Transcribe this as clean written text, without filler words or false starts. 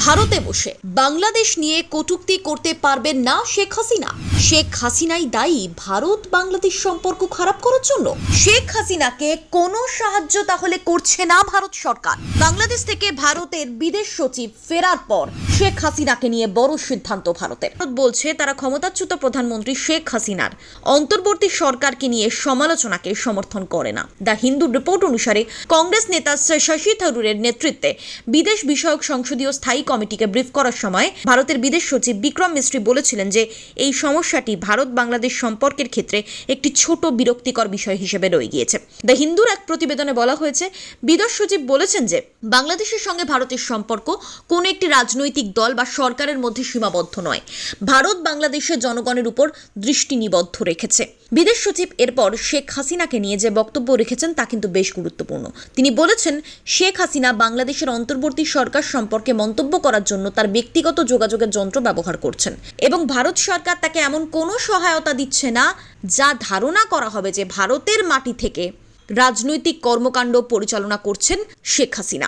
ভারতে বসে বাংলাদেশ নিয়ে কটূক্তি করতে পারবেন না শেখ হাসিনা। শেখ হাসিনাই দায়ী ভারত বাংলাদেশ সম্পর্ক খারাপ করার জন্য। শেখ হাসিনাকে কোনো সাহায্য তাহলে করছে না ভারত সরকার। বাংলাদেশ থেকে ভারতের বিদেশ সচিব ফেরার পর শেখ হাসিনাকে নিয়ে বড় সিদ্ধান্ত ভারতের। ভারত বলছে তারা ক্ষমতাচ্যুত প্রধানমন্ত্রী শেখ হাসিনার অন্তর্বর্তী সরকারকে নিয়ে সমালোচনাকে সমর্থন করে না। দ্য হিন্দু রিপোর্ট অনুসারে কংগ্রেস নেতা শশী থারুরের নেতৃত্বে বিদেশ বিষয়ক সংসদীয় স্থায়ী কমিটিকে ব্রিফ করার সময় ভারতের বিদেশ সচিব বিক্রম মিস্ত্রি বলেছিলেন যে এই সমস্যাটি ভারত বাংলাদেশ সম্পর্কের ক্ষেত্রে একটি ছোট বিরক্তিকর বিষয় হিসেবে রয়ে গিয়েছে। দ্য হিন্দুর এক প্রতিবেদনে বলা হয়েছে, বিদেশ সচিব বলেছেন যে বাংলাদেশের সঙ্গে ভারতের সম্পর্ক কোনো একটি রাজনৈতিক দল বা সরকারের মধ্যে সীমাবদ্ধ নয়। ভারত বাংলাদেশের জনগণের উপর দৃষ্টি নিবদ্ধ রেখেছে। বিদেশ সচিব এরপর শেখ হাসিনাকে নিয়ে যে বক্তব্য রেখেছেন তা কিন্তু বেশ গুরুত্বপূর্ণ। তিনি বলেছেন, শেখ হাসিনা বাংলাদেশের অন্তর্বর্তী সরকার সম্পর্কে মন্তব্য করার জন্য তার ব্যক্তিগত যোগাযোগের যন্ত্র ব্যবহার করছেন এবং ভারত সরকার তাকে এমন কোনো সহায়তা দিচ্ছে না যা ধারণা করা হবে যে ভারতের মাটি থেকে রাজনৈতিক কর্মকাণ্ড পরিচালনা করছেন শেখ হাসিনা।